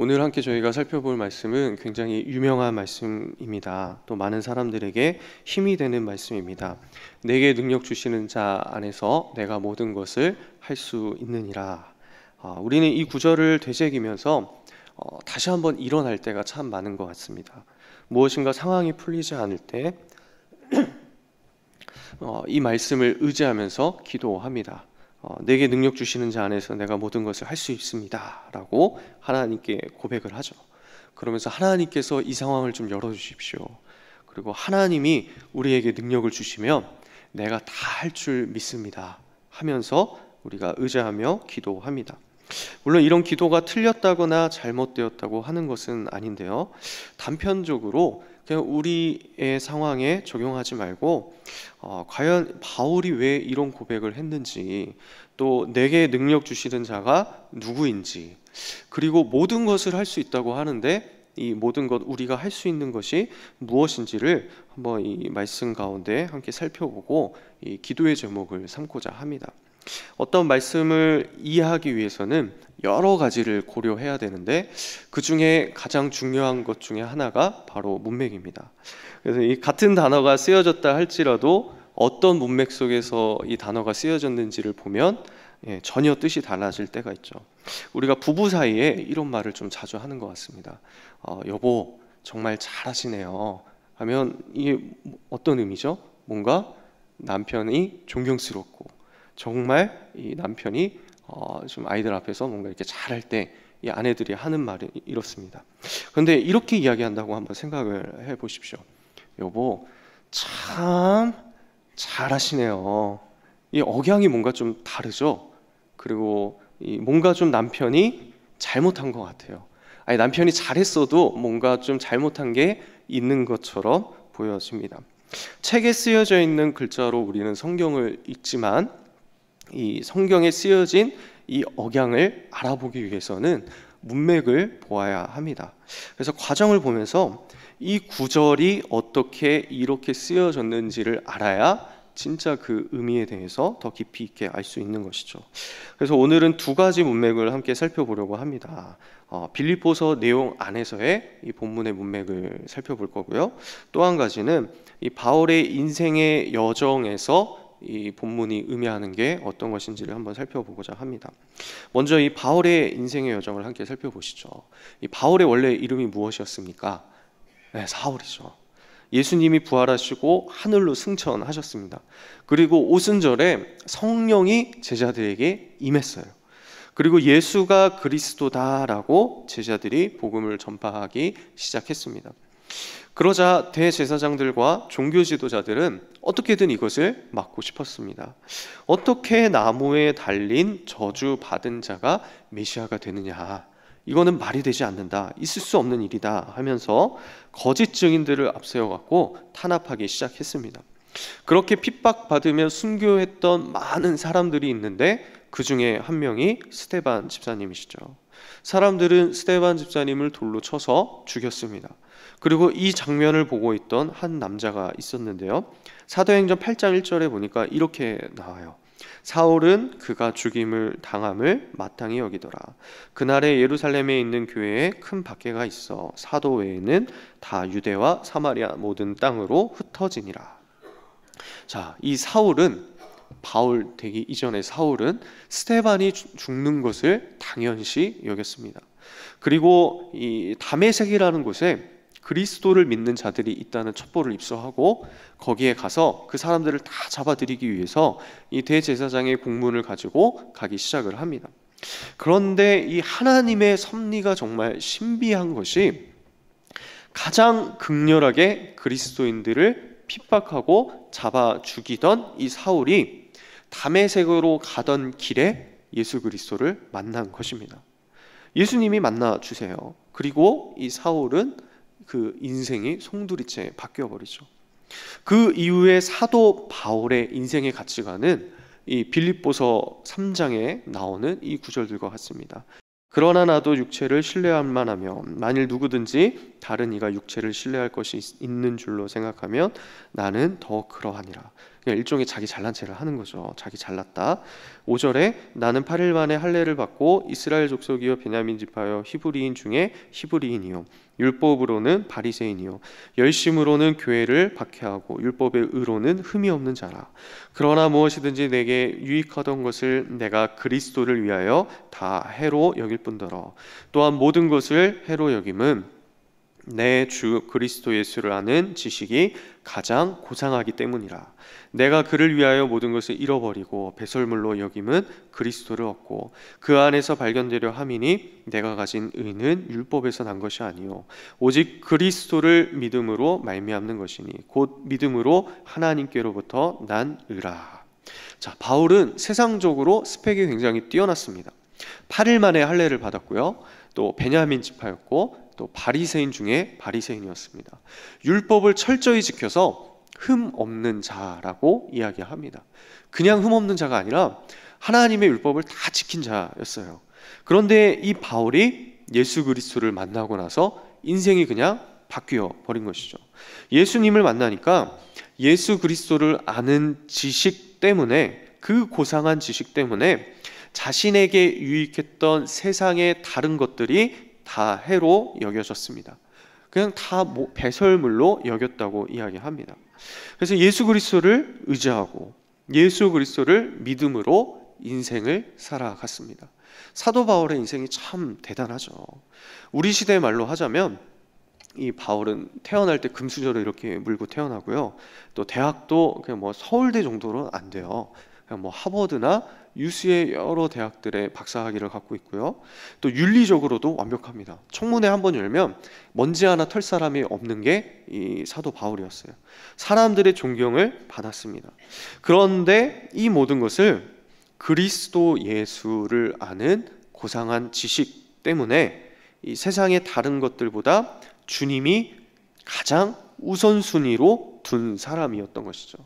오늘 함께 저희가 살펴볼 말씀은 굉장히 유명한 말씀입니다. 또 많은 사람들에게 힘이 되는 말씀입니다. 내게 능력 주시는 자 안에서 내가 모든 것을 할 수 있느니라. 우리는 이 구절을 되새기면서 다시 한번 일어날 때가 참 많은 것 같습니다. 무엇인가 상황이 풀리지 않을 때 이 말씀을 의지하면서 기도합니다. 내게 능력 주시는 자 안에서 내가 모든 것을 할 수 있습니다 라고 하나님께 고백을 하죠. 그러면서 하나님께서 이 상황을 좀 열어주십시오. 그리고 하나님이 우리에게 능력을 주시면 내가 다 할 줄 믿습니다 하면서 우리가 의지하며 기도합니다. 물론 이런 기도가 틀렸다거나 잘못되었다고 하는 것은 아닌데요, 단편적으로 그냥 우리의 상황에 적용하지 말고 과연 바울이 왜 이런 고백을 했는지, 또 내게 능력 주시는 자가 누구인지, 그리고 모든 것을 할 수 있다고 하는데 이 모든 것, 우리가 할 수 있는 것이 무엇인지를 한번 이 말씀 가운데 함께 살펴보고 이 기도의 제목을 삼고자 합니다. 어떤 말씀을 이해하기 위해서는 여러 가지를 고려해야 되는데 그 중에 가장 중요한 것 중에 하나가 바로 문맥입니다. 그래서 이 같은 단어가 쓰여졌다 할지라도 어떤 문맥 속에서 이 단어가 쓰여졌는지를 보면 전혀 뜻이 달라질 때가 있죠. 우리가 부부 사이에 이런 말을 좀 자주 하는 것 같습니다. 여보 정말 잘하시네요 하면 이게 어떤 의미죠? 뭔가 남편이 존경스럽고 정말 이 남편이 좀 아이들 앞에서 뭔가 이렇게 잘할 때 이 아내들이 하는 말이 이렇습니다. 그런데 이렇게 이야기한다고 한번 생각을 해 보십시오. 여보 참 잘하시네요. 이 억양이 뭔가 좀 다르죠. 그리고 뭔가 좀 남편이 잘못한 것 같아요. 아니, 남편이 잘했어도 뭔가 좀 잘못한 게 있는 것처럼 보여집니다. 책에 쓰여져 있는 글자로 우리는 성경을 읽지만 이 성경에 쓰여진 이 억양을 알아보기 위해서는 문맥을 보아야 합니다. 그래서 과정을 보면서 이 구절이 어떻게 이렇게 쓰여졌는지를 알아야 진짜 그 의미에 대해서 더 깊이 있게 알 수 있는 것이죠. 그래서 오늘은 두 가지 문맥을 함께 살펴보려고 합니다. 빌립보서 내용 안에서의 이 본문의 문맥을 살펴볼 거고요. 또 한 가지는 이 바울의 인생의 여정에서 이 본문이 의미하는 게 어떤 것인지를 한번 살펴보고자 합니다. 먼저 이 바울의 인생의 여정을 함께 살펴보시죠. 이 바울의 원래 이름이 무엇이었습니까? 네, 사울이죠. 예수님이 부활하시고 하늘로 승천하셨습니다. 그리고 오순절에 성령이 제자들에게 임했어요. 그리고 예수가 그리스도다라고 제자들이 복음을 전파하기 시작했습니다. 그러자 대제사장들과 종교 지도자들은 어떻게든 이것을 막고 싶었습니다. 어떻게 나무에 달린 저주받은 자가 메시아가 되느냐, 이거는 말이 되지 않는다, 있을 수 없는 일이다 하면서 거짓 증인들을 앞세워갖고 탄압하기 시작했습니다. 그렇게 핍박받으며 순교했던 많은 사람들이 있는데 그 중에 한 명이 스데반 집사님이시죠. 사람들은 스데반 집사님을 돌로 쳐서 죽였습니다. 그리고 이 장면을 보고 있던 한 남자가 있었는데요, 사도행전 8장 1절에 보니까 이렇게 나와요. 사울은 그가 죽임을 당함을 마땅히 여기더라. 그날에 예루살렘에 있는 교회에 큰 박해가 있어 사도 외에는 다 유대와 사마리아 모든 땅으로 흩어지니라. 자, 이 사울은, 바울 되기 이전의 사울은 스데반이 죽는 것을 당연시 여겼습니다. 그리고 이 다메섹이라는 곳에 그리스도를 믿는 자들이 있다는 첩보를 입수하고 거기에 가서 그 사람들을 다 잡아들이기 위해서 이 대제사장의 공문을 가지고 가기 시작을 합니다. 그런데 이 하나님의 섭리가 정말 신비한 것이, 가장 극렬하게 그리스도인들을 핍박하고 잡아 죽이던 이 사울이 다메섹으로 가던 길에 예수 그리스도를 만난 것입니다. 예수님이 만나 주세요. 그리고 이 사울은 그 인생이 송두리째 바뀌어버리죠. 그 이후에 사도 바울의 인생의 가치관은 이 빌립보서 3장에 나오는 이 구절들과 같습니다. 그러나 나도 육체를 신뢰할 만하며 만일 누구든지 다른 이가 육체를 신뢰할 것이 있는 줄로 생각하면 나는 더 그러하니라. 그냥 일종의 자기 잘난 체를 하는 거죠. 자기 잘났다. 5절에 나는 8일 만에 할례를 받고 이스라엘 족속이요 베냐민 지파여 히브리인 중에 히브리인이요 율법으로는 바리새인이요 열심으로는 교회를 박해하고 율법의 의로는 흠이 없는 자라. 그러나 무엇이든지 내게 유익하던 것을 내가 그리스도를 위하여 다 해로 여길 뿐더러 또한 모든 것을 해로 여김은 내 주 그리스도 예수를 아는 지식이 가장 고상하기 때문이라. 내가 그를 위하여 모든 것을 잃어버리고 배설물로 여김은 그리스도를 얻고 그 안에서 발견되려 함이니 내가 가진 의는 율법에서 난 것이 아니요 오직 그리스도를 믿음으로 말미암는 것이니 곧 믿음으로 하나님께로부터 난 의라. 자, 바울은 세상적으로 스펙이 굉장히 뛰어났습니다. 8일 만에 할례를 받았고요. 또 베냐민 지파였고 또 바리새인 중에 바리새인이었습니다. 율법을 철저히 지켜서 흠 없는 자라고 이야기합니다. 그냥 흠 없는 자가 아니라 하나님의 율법을 다 지킨 자였어요. 그런데 이 바울이 예수 그리스도를 만나고 나서 인생이 그냥 바뀌어 버린 것이죠. 예수님을 만나니까 예수 그리스도를 아는 지식 때문에, 그 고상한 지식 때문에 자신에게 유익했던 세상의 다른 것들이 다 해로 여겨졌습니다. 그냥 다 배설물로 여겼다고 이야기합니다. 그래서 예수 그리스도를 의지하고 예수 그리스도를 믿음으로 인생을 살아갔습니다. 사도 바울의 인생이 참 대단하죠. 우리 시대의 말로 하자면 이 바울은 태어날 때 금수저로 이렇게 물고 태어나고요. 또 대학도 그냥 뭐 서울대 정도로 안 돼요. 그냥 뭐 하버드나 유수의 여러 대학들의 박사학위를 갖고 있고요. 또 윤리적으로도 완벽합니다. 청문회 한번 열면 먼지 하나 털 사람이 없는 게 이 사도 바울이었어요. 사람들의 존경을 받았습니다. 그런데 이 모든 것을 그리스도 예수를 아는 고상한 지식 때문에 이 세상의 다른 것들보다 주님이 가장 우선순위로 둔 사람이었던 것이죠.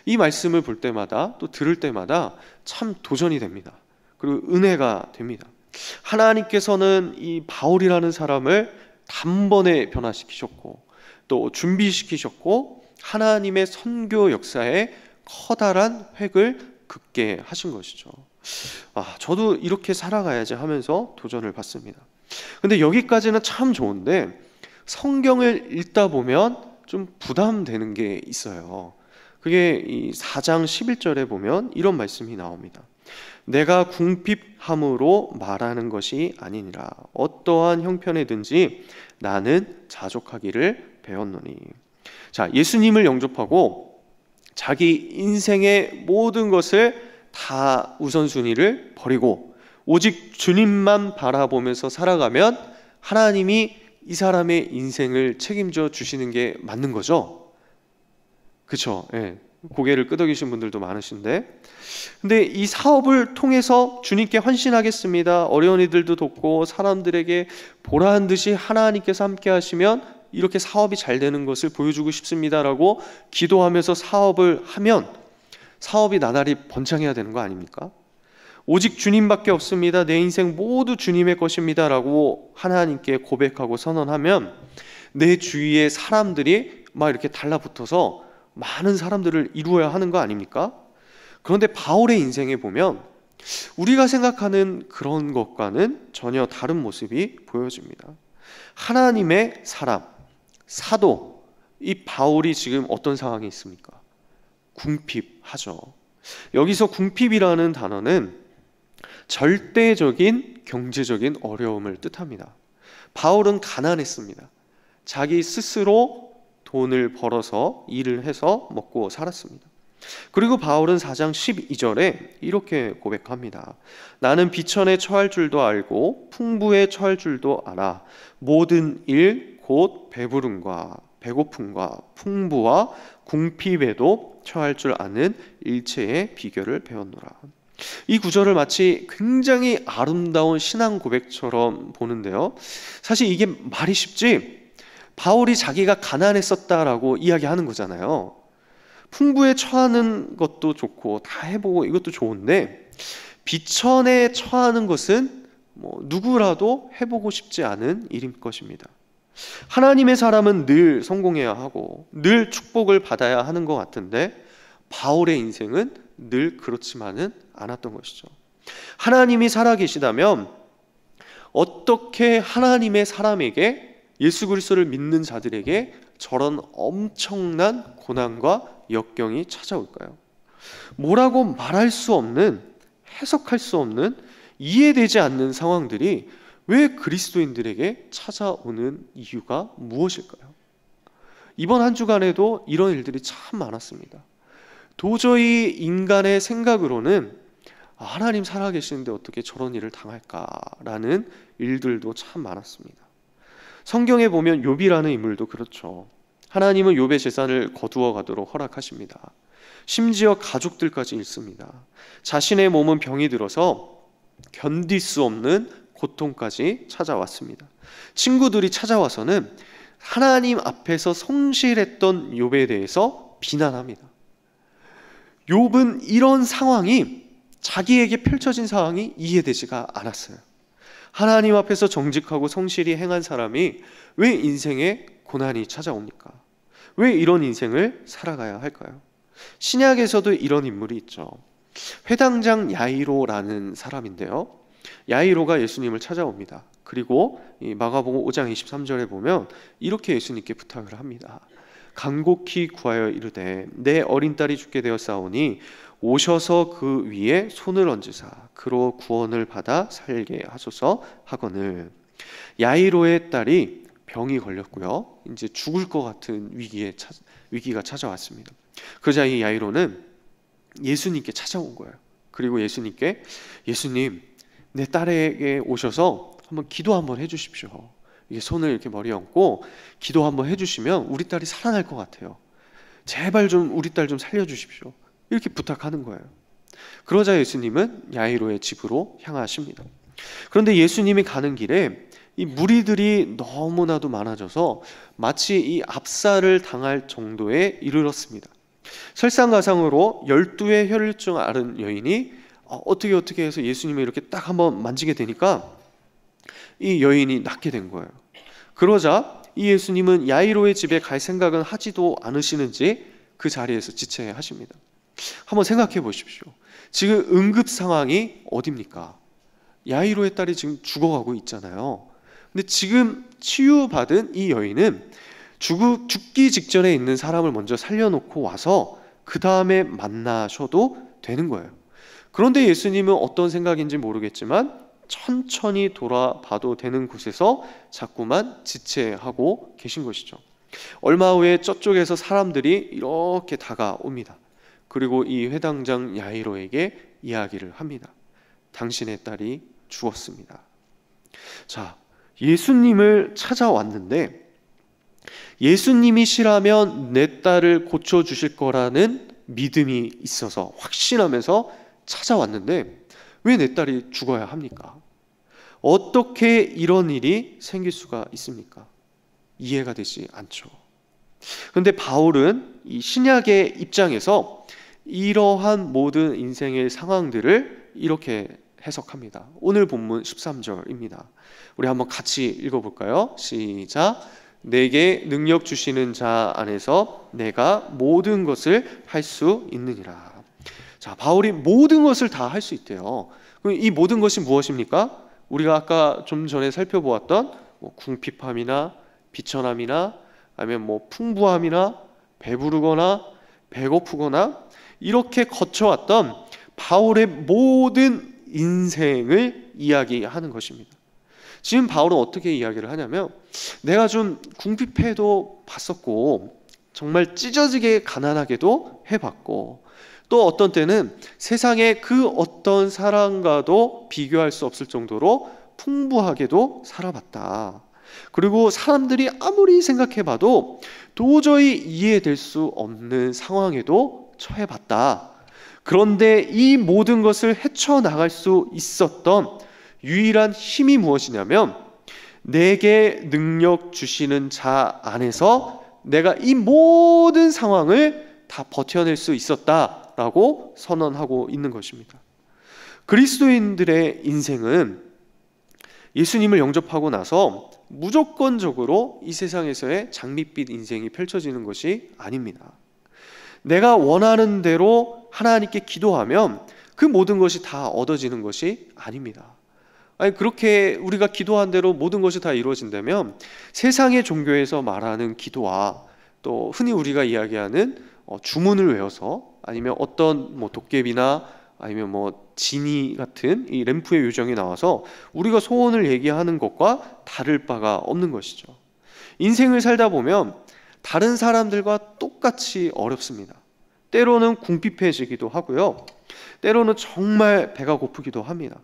이 말씀을 볼 때마다 또 들을 때마다 참 도전이 됩니다. 그리고 은혜가 됩니다. 하나님께서는 이 바울이라는 사람을 단번에 변화시키셨고 또 준비시키셨고 하나님의 선교 역사에 커다란 획을 긋게 하신 것이죠. 저도 이렇게 살아가야지 하면서 도전을 받습니다. 근데 여기까지는 참 좋은데 성경을 읽다 보면 좀 부담되는 게 있어요. 그게 이 4장 11절에 보면 이런 말씀이 나옵니다. 내가 궁핍함으로 말하는 것이 아니니라. 어떠한 형편에든지 나는 자족하기를 배웠노니. 자, 예수님을 영접하고 자기 인생의 모든 것을 다 우선순위를 버리고 오직 주님만 바라보면서 살아가면 하나님이 이 사람의 인생을 책임져 주시는 게 맞는 거죠. 그렇죠? 예. 고개를 끄덕이신 분들도 많으신데, 근데 이 사업을 통해서 주님께 헌신하겠습니다. 어려운 이들도 돕고 사람들에게 보라한 듯이 하나님께서 함께 하시면 이렇게 사업이 잘 되는 것을 보여주고 싶습니다라고 기도하면서 사업을 하면 사업이 나날이 번창해야 되는 거 아닙니까? 오직 주님밖에 없습니다. 내 인생 모두 주님의 것입니다라고 하나님께 고백하고 선언하면 내 주위의 사람들이 막 이렇게 달라붙어서 많은 사람들을 이루어야 하는 거 아닙니까? 그런데 바울의 인생에 보면 우리가 생각하는 그런 것과는 전혀 다른 모습이 보여집니다. 하나님의 사람, 사도, 이 바울이 지금 어떤 상황에 있습니까? 궁핍하죠. 여기서 궁핍이라는 단어는 절대적인 경제적인 어려움을 뜻합니다. 바울은 가난했습니다. 자기 스스로 돈을 벌어서 일을 해서 먹고 살았습니다. 그리고 바울은 4장 12절에 이렇게 고백합니다. 나는 비천에 처할 줄도 알고 풍부에 처할 줄도 알아. 모든 일 곧 배부름과 배고픔과 풍부와 궁핍에도 처할 줄 아는 일체의 비결을 배웠노라. 이 구절을 마치 굉장히 아름다운 신앙 고백처럼 보는데요. 사실 이게 말이 쉽지, 바울이 자기가 가난했었다라고 이야기하는 거잖아요. 풍부에 처하는 것도 좋고 다 해보고 이것도 좋은데 비천에 처하는 것은 누구라도 해보고 싶지 않은 일인 것입니다. 하나님의 사람은 늘 성공해야 하고 늘 축복을 받아야 하는 것 같은데 바울의 인생은 늘 그렇지만은 않았던 것이죠. 하나님이 살아계시다면 어떻게 하나님의 사람에게, 예수 그리스도를 믿는 자들에게 저런 엄청난 고난과 역경이 찾아올까요? 뭐라고 말할 수 없는, 해석할 수 없는, 이해되지 않는 상황들이 왜 그리스도인들에게 찾아오는 이유가 무엇일까요? 이번 한 주간에도 이런 일들이 참 많았습니다. 도저히 인간의 생각으로는 하나님 살아계시는데 어떻게 저런 일을 당할까라는 일들도 참 많았습니다. 성경에 보면 욥이라는 인물도 그렇죠. 하나님은 욥의 재산을 거두어 가도록 허락하십니다. 심지어 가족들까지 잃습니다. 자신의 몸은 병이 들어서 견딜 수 없는 고통까지 찾아왔습니다. 친구들이 찾아와서는 하나님 앞에서 성실했던 욥에 대해서 비난합니다. 욥은 이런 상황이, 자기에게 펼쳐진 상황이 이해되지가 않았어요. 하나님 앞에서 정직하고 성실히 행한 사람이 왜 인생에 고난이 찾아옵니까? 왜 이런 인생을 살아가야 할까요? 신약에서도 이런 인물이 있죠. 회당장 야이로라는 사람인데요, 야이로가 예수님을 찾아옵니다. 그리고 이 마가복음 5장 23절에 보면 이렇게 예수님께 부탁을 합니다. 간곡히 구하여 이르되 내 어린 딸이 죽게 되었사오니 오셔서 그 위에 손을 얹으사 그로 구원을 받아 살게 하소서 하거늘. 야이로의 딸이 병이 걸렸고요, 이제 죽을 것 같은 위기가 찾아왔습니다. 그러자 이 야이로는 예수님께 찾아온 거예요. 그리고 예수님께, 예수님, 내 딸에게 오셔서 한번 기도 한번 해주십시오. 이게 손을 이렇게 머리에 얹고 기도 한번 해주시면 우리 딸이 살아날 것 같아요. 제발 좀 우리 딸 좀 살려주십시오. 이렇게 부탁하는 거예요. 그러자 예수님은 야이로의 집으로 향하십니다. 그런데 예수님이 가는 길에 이 무리들이 너무나도 많아져서 마치 이 압살을 당할 정도에 이르렀습니다. 설상가상으로 12의 혈류증 앓은 여인이 어떻게 해서 예수님을 이렇게 딱 한번 만지게 되니까 이 여인이 낫게 된 거예요. 그러자 이 예수님은 야이로의 집에 갈 생각은 하지도 않으시는지 그 자리에서 지체하십니다. 한번 생각해 보십시오. 지금 응급 상황이 어딥니까? 야이로의 딸이 지금 죽어가고 있잖아요. 근데 지금 치유받은 이 여인은 죽기 직전에 있는 사람을 먼저 살려놓고 와서 그 다음에 만나셔도 되는 거예요. 그런데 예수님은 어떤 생각인지 모르겠지만 천천히 돌아봐도 되는 곳에서 자꾸만 지체하고 계신 것이죠. 얼마 후에 저쪽에서 사람들이 이렇게 다가옵니다. 그리고 이 회당장 야이로에게 이야기를 합니다. 당신의 딸이 죽었습니다. 자, 예수님을 찾아왔는데 예수님이시라면 내 딸을 고쳐주실 거라는 믿음이 있어서 확신하면서 찾아왔는데 왜 내 딸이 죽어야 합니까? 어떻게 이런 일이 생길 수가 있습니까? 이해가 되지 않죠. 그런데 바울은 이 신약의 입장에서 이러한 모든 인생의 상황들을 이렇게 해석합니다. 오늘 본문 13절입니다. 우리 한번 같이 읽어볼까요? 시작. 내게 능력 주시는 자 안에서 내가 모든 것을 할 수 있느니라. 자, 바울이 모든 것을 다 할 수 있대요. 그럼 이 모든 것이 무엇입니까? 우리가 아까 좀 전에 살펴보았던 궁핍함이나 비천함이나 아니면 풍부함이나 배부르거나 배고프거나 이렇게 거쳐왔던 바울의 모든 인생을 이야기하는 것입니다. 지금 바울은 어떻게 이야기를 하냐면, 내가 좀 궁핍해도 봤었고 정말 찢어지게 가난하게도 해봤고 또 어떤 때는 세상의 그 어떤 사람과도 비교할 수 없을 정도로 풍부하게도 살아봤다. 그리고 사람들이 아무리 생각해봐도 도저히 이해될 수 없는 상황에도 처해봤다. 그런데 이 모든 것을 헤쳐나갈 수 있었던 유일한 힘이 무엇이냐면, 내게 능력 주시는 자 안에서 내가 이 모든 상황을 다 버텨낼 수 있었다라고 선언하고 있는 것입니다. 그리스도인들의 인생은 예수님을 영접하고 나서 무조건적으로 이 세상에서의 장밋빛 인생이 펼쳐지는 것이 아닙니다. 내가 원하는 대로 하나님께 기도하면 그 모든 것이 다 얻어지는 것이 아닙니다. 아니, 그렇게 우리가 기도한 대로 모든 것이 다 이루어진다면 세상의 종교에서 말하는 기도와 또 흔히 우리가 이야기하는 주문을 외워서 아니면 어떤 도깨비나 아니면 지니 같은 이 램프의 요정이 나와서 우리가 소원을 얘기하는 것과 다를 바가 없는 것이죠. 인생을 살다 보면 다른 사람들과 똑같이 어렵습니다. 때로는 궁핍해지기도 하고요. 때로는 정말 배가 고프기도 합니다.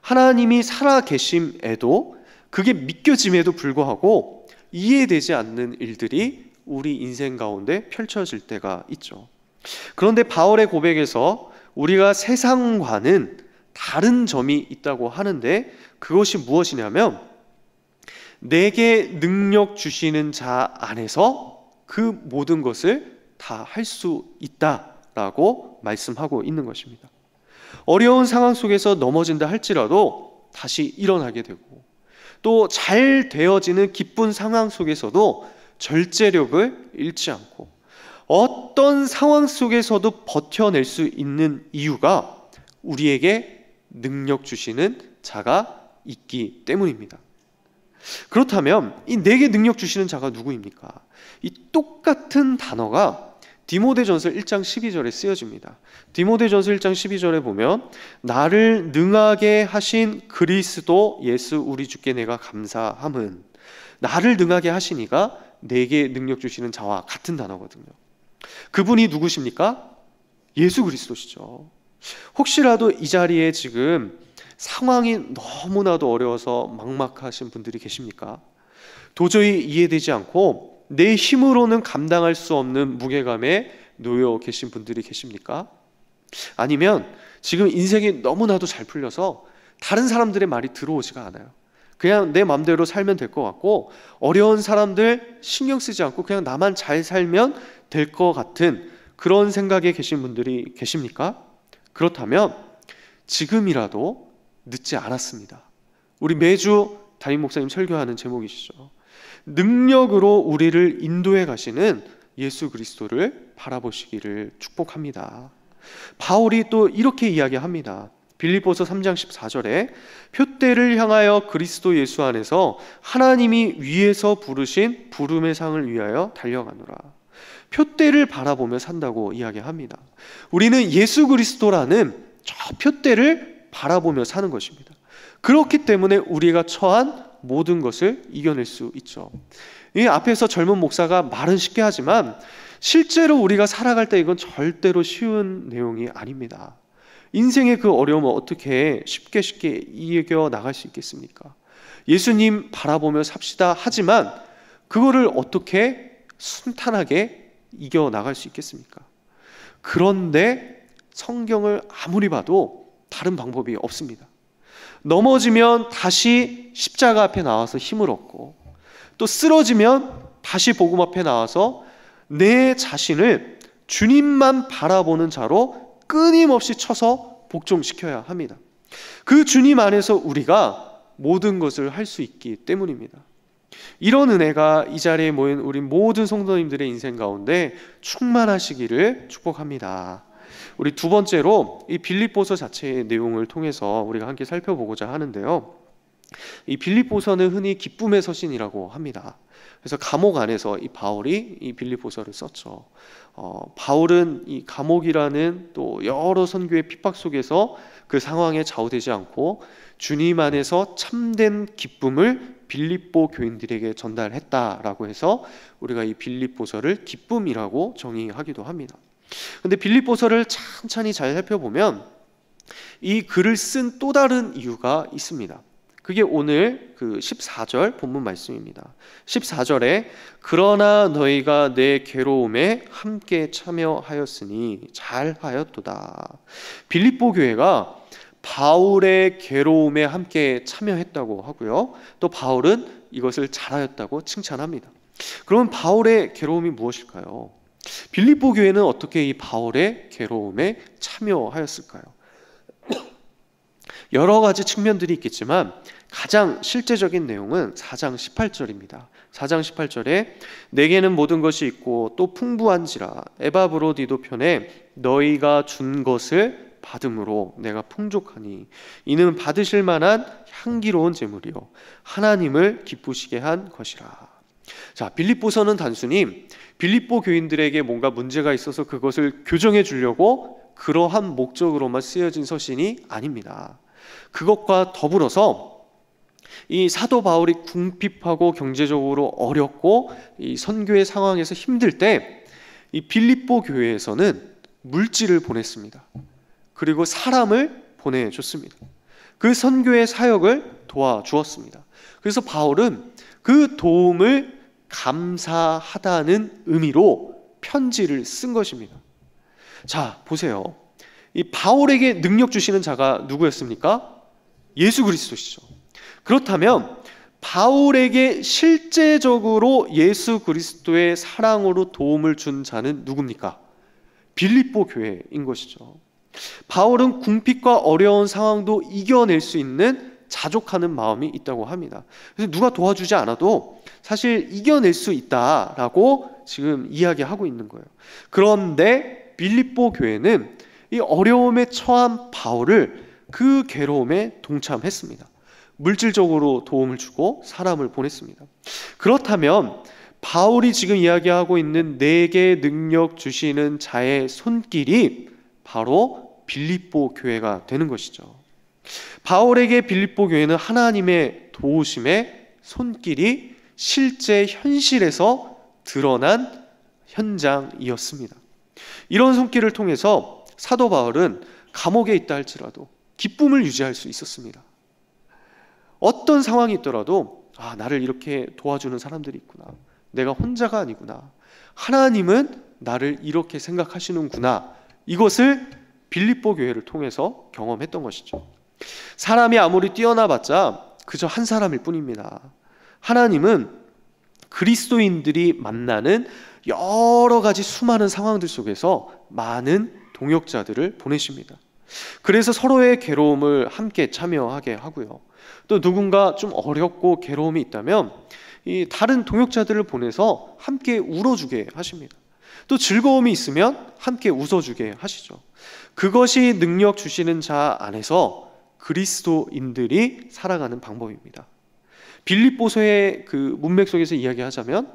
하나님이 살아계심에도 그게 믿겨짐에도 불구하고 이해되지 않는 일들이 우리 인생 가운데 펼쳐질 때가 있죠. 그런데 바울의 고백에서 우리가 세상과는 다른 점이 있다고 하는데 그것이 무엇이냐면 내게 능력 주시는 자 안에서 그 모든 것을 다 할 수 있다라고 말씀하고 있는 것입니다. 어려운 상황 속에서 넘어진다 할지라도 다시 일어나게 되고 또 잘 되어지는 기쁜 상황 속에서도 절제력을 잃지 않고 어떤 상황 속에서도 버텨낼 수 있는 이유가 우리에게 능력 주시는 자가 있기 때문입니다. 그렇다면 이 내게 능력 주시는 자가 누구입니까? 이 똑같은 단어가 디모데전서 1장 12절에 쓰여집니다. 디모데전서 1장 12절에 보면 나를 능하게 하신 그리스도 예수 우리 주께 내가 감사함은, 나를 능하게 하시니가 내게 능력 주시는 자와 같은 단어거든요. 그분이 누구십니까? 예수 그리스도시죠. 혹시라도 이 자리에 지금 상황이 너무나도 어려워서 막막하신 분들이 계십니까? 도저히 이해되지 않고 내 힘으로는 감당할 수 없는 무게감에 놓여 계신 분들이 계십니까? 아니면 지금 인생이 너무나도 잘 풀려서 다른 사람들의 말이 들어오지가 않아요. 그냥 내 마음대로 살면 될 것 같고 어려운 사람들 신경 쓰지 않고 그냥 나만 잘 살면 될 것 같은 그런 생각에 계신 분들이 계십니까? 그렇다면 지금이라도 늦지 않았습니다. 우리 매주 담임 목사님 설교하는 제목이시죠. 능력으로 우리를 인도해 가시는 예수 그리스도를 바라보시기를 축복합니다. 바울이 또 이렇게 이야기합니다. 빌립보서 3장 14절에 표대를 향하여 그리스도 예수 안에서 하나님이 위에서 부르신 부름의 상을 위하여 달려가노라. 표대를 바라보며 산다고 이야기합니다. 우리는 예수 그리스도라는 저 표대를 바라보며 사는 것입니다. 그렇기 때문에 우리가 처한 모든 것을 이겨낼 수 있죠. 이 앞에서 젊은 목사가 말은 쉽게 하지만 실제로 우리가 살아갈 때 이건 절대로 쉬운 내용이 아닙니다. 인생의 그 어려움을 어떻게 쉽게 이겨 나갈 수 있겠습니까? 예수님 바라보며 삽시다 하지만 그거를 어떻게 순탄하게 이겨 나갈 수 있겠습니까? 그런데 성경을 아무리 봐도 다른 방법이 없습니다. 넘어지면 다시 십자가 앞에 나와서 힘을 얻고 또 쓰러지면 다시 복음 앞에 나와서 내 자신을 주님만 바라보는 자로 끊임없이 쳐서 복종시켜야 합니다. 그 주님 안에서 우리가 모든 것을 할 수 있기 때문입니다. 이런 은혜가 이 자리에 모인 우리 모든 성도님들의 인생 가운데 충만하시기를 축복합니다. 우리 두 번째로 이 빌립보서 자체의 내용을 통해서 우리가 함께 살펴보고자 하는데요. 이 빌립보서는 흔히 기쁨의 서신이라고 합니다. 그래서 감옥 안에서 이 바울이 이 빌립보서를 썼죠. 바울은 이 감옥이라는 또 여러 선교의 핍박 속에서 그 상황에 좌우되지 않고 주님 안에서 참된 기쁨을 빌립보 교인들에게 전달했다라고 해서 우리가 이 빌립보서를 기쁨이라고 정의하기도 합니다. 근데 빌립보서를 찬찬히 잘 살펴보면 이 글을 쓴 또 다른 이유가 있습니다. 그게 오늘 그 14절 본문 말씀입니다. 14절에 그러나 너희가 내 괴로움에 함께 참여하였으니 잘하였도다. 빌립보 교회가 바울의 괴로움에 함께 참여했다고 하고요. 또 바울은 이것을 잘하였다고 칭찬합니다. 그러면 바울의 괴로움이 무엇일까요? 빌립보 교회는 어떻게 이 바울의 괴로움에 참여하였을까요? 여러 가지 측면들이 있겠지만 가장 실제적인 내용은 4장 18절입니다. 4장 18절에 내게는 모든 것이 있고 또 풍부한지라 에바브로디도 편에 너희가 준 것을 받음으로 내가 풍족하니 이는 받으실 만한 향기로운 제물이요 하나님을 기쁘시게 한 것이라. 자, 빌립보서는 단순히 빌립보 교인들에게 뭔가 문제가 있어서 그것을 교정해 주려고 그러한 목적으로만 쓰여진 서신이 아닙니다. 그것과 더불어서 이 사도 바울이 궁핍하고 경제적으로 어렵고 이 선교의 상황에서 힘들 때 이 빌립보 교회에서는 물질을 보냈습니다. 그리고 사람을 보내줬습니다. 그 선교의 사역을 도와주었습니다. 그래서 바울은 그 도움을 감사하다는 의미로 편지를 쓴 것입니다. 자, 보세요. 이 바울에게 능력 주시는 자가 누구였습니까? 예수 그리스도시죠. 그렇다면 바울에게 실제적으로 예수 그리스도의 사랑으로 도움을 준 자는 누굽니까? 빌립보 교회인 것이죠. 바울은 궁핍과 어려운 상황도 이겨낼 수 있는 자족하는 마음이 있다고 합니다. 그래서 누가 도와주지 않아도 사실 이겨낼 수 있다라고 지금 이야기하고 있는 거예요. 그런데 빌립보 교회는 이 어려움에 처한 바울을 그 괴로움에 동참했습니다. 물질적으로 도움을 주고 사람을 보냈습니다. 그렇다면 바울이 지금 이야기하고 있는 내게 능력 주시는 자의 손길이 바로 빌립보 교회가 되는 것이죠. 바울에게 빌립보 교회는 하나님의 도우심의 손길이 실제 현실에서 드러난 현장이었습니다. 이런 손길을 통해서 사도 바울은 감옥에 있다 할지라도 기쁨을 유지할 수 있었습니다. 어떤 상황이 있더라도 나를 이렇게 도와주는 사람들이 있구나. 내가 혼자가 아니구나. 하나님은 나를 이렇게 생각하시는구나. 이것을 빌립보 교회를 통해서 경험했던 것이죠. 사람이 아무리 뛰어나봤자 그저 한 사람일 뿐입니다. 하나님은 그리스도인들이 만나는 여러 가지 수많은 상황들 속에서 많은 동역자들을 보내십니다. 그래서 서로의 괴로움을 함께 참여하게 하고요. 또 누군가 좀 어렵고 괴로움이 있다면 이 다른 동역자들을 보내서 함께 울어주게 하십니다. 또 즐거움이 있으면 함께 웃어주게 하시죠. 그것이 능력 주시는 자 안에서 그리스도인들이 살아가는 방법입니다. 빌립보서의 그 문맥 속에서 이야기하자면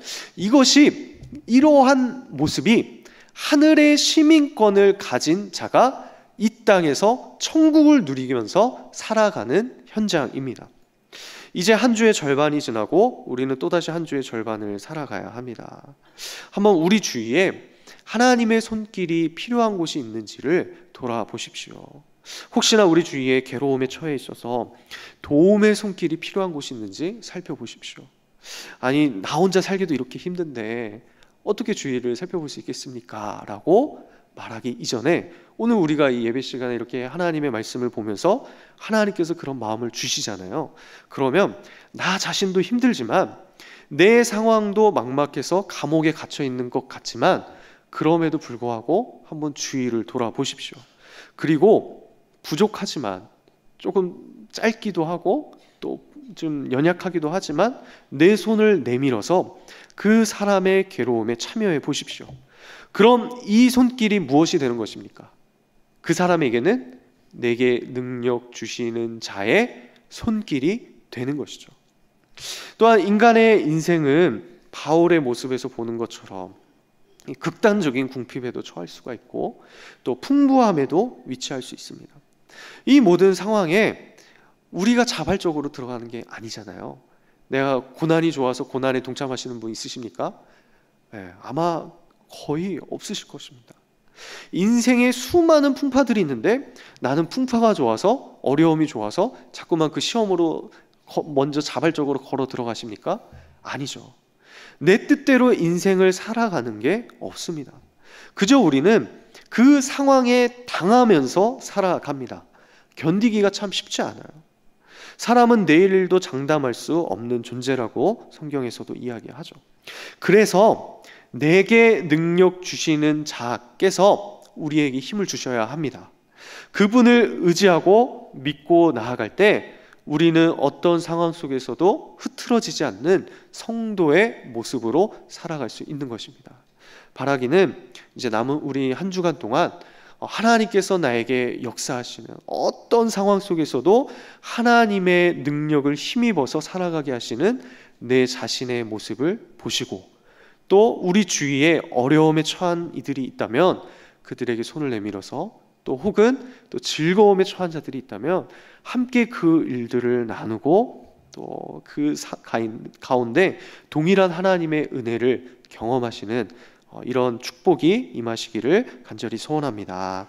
이러한 모습이 하늘의 시민권을 가진 자가 이 땅에서 천국을 누리면서 살아가는 현장입니다. 이제 한 주의 절반이 지나고 우리는 또다시 한 주의 절반을 살아가야 합니다. 한번 우리 주위에 하나님의 손길이 필요한 곳이 있는지를 돌아보십시오. 혹시나 우리 주위에 괴로움에 처해 있어서 도움의 손길이 필요한 곳이 있는지 살펴보십시오. 아니, 나 혼자 살기도 이렇게 힘든데 어떻게 주위를 살펴볼 수 있겠습니까? 라고 말하기 이전에 오늘 우리가 이 예배 시간에 이렇게 하나님의 말씀을 보면서 하나님께서 그런 마음을 주시잖아요. 그러면 나 자신도 힘들지만 내 상황도 막막해서 감옥에 갇혀 있는 것 같지만 그럼에도 불구하고 한번 주위를 돌아보십시오. 그리고 부족하지만 조금 짧기도 하고 또 좀 연약하기도 하지만 내 손을 내밀어서 그 사람의 괴로움에 참여해 보십시오. 그럼 이 손길이 무엇이 되는 것입니까? 그 사람에게는 내게 능력 주시는 자의 손길이 되는 것이죠. 또한 인간의 인생은 바울의 모습에서 보는 것처럼 극단적인 궁핍에도 처할 수가 있고 또 풍부함에도 위치할 수 있습니다. 이 모든 상황에 우리가 자발적으로 들어가는 게 아니잖아요. 내가 고난이 좋아서 고난에 동참하시는 분 있으십니까? 네, 아마 거의 없으실 것입니다. 인생에 수많은 풍파들이 있는데 나는 풍파가 좋아서 어려움이 좋아서 자꾸만 그 시험으로 먼저 자발적으로 걸어 들어가십니까? 아니죠. 내 뜻대로 인생을 살아가는 게 없습니다. 그저 우리는 그 상황에 당하면서 살아갑니다. 견디기가 참 쉽지 않아요. 사람은 내일 일도 장담할 수 없는 존재라고 성경에서도 이야기하죠. 그래서 내게 능력 주시는 자께서 우리에게 힘을 주셔야 합니다. 그분을 의지하고 믿고 나아갈 때 우리는 어떤 상황 속에서도 흐트러지지 않는 성도의 모습으로 살아갈 수 있는 것입니다. 바라기는 이제 남은 우리 한 주간 동안 하나님께서 나에게 역사하시는 어떤 상황 속에서도 하나님의 능력을 힘입어서 살아가게 하시는 내 자신의 모습을 보시고, 또 우리 주위에 어려움에 처한 이들이 있다면 그들에게 손을 내밀어서, 또 혹은 또 즐거움에 처한 자들이 있다면 함께 그 일들을 나누고, 또 그 가운데 동일한 하나님의 은혜를 경험하시는 이런 축복이 임하시기를 간절히 소원합니다.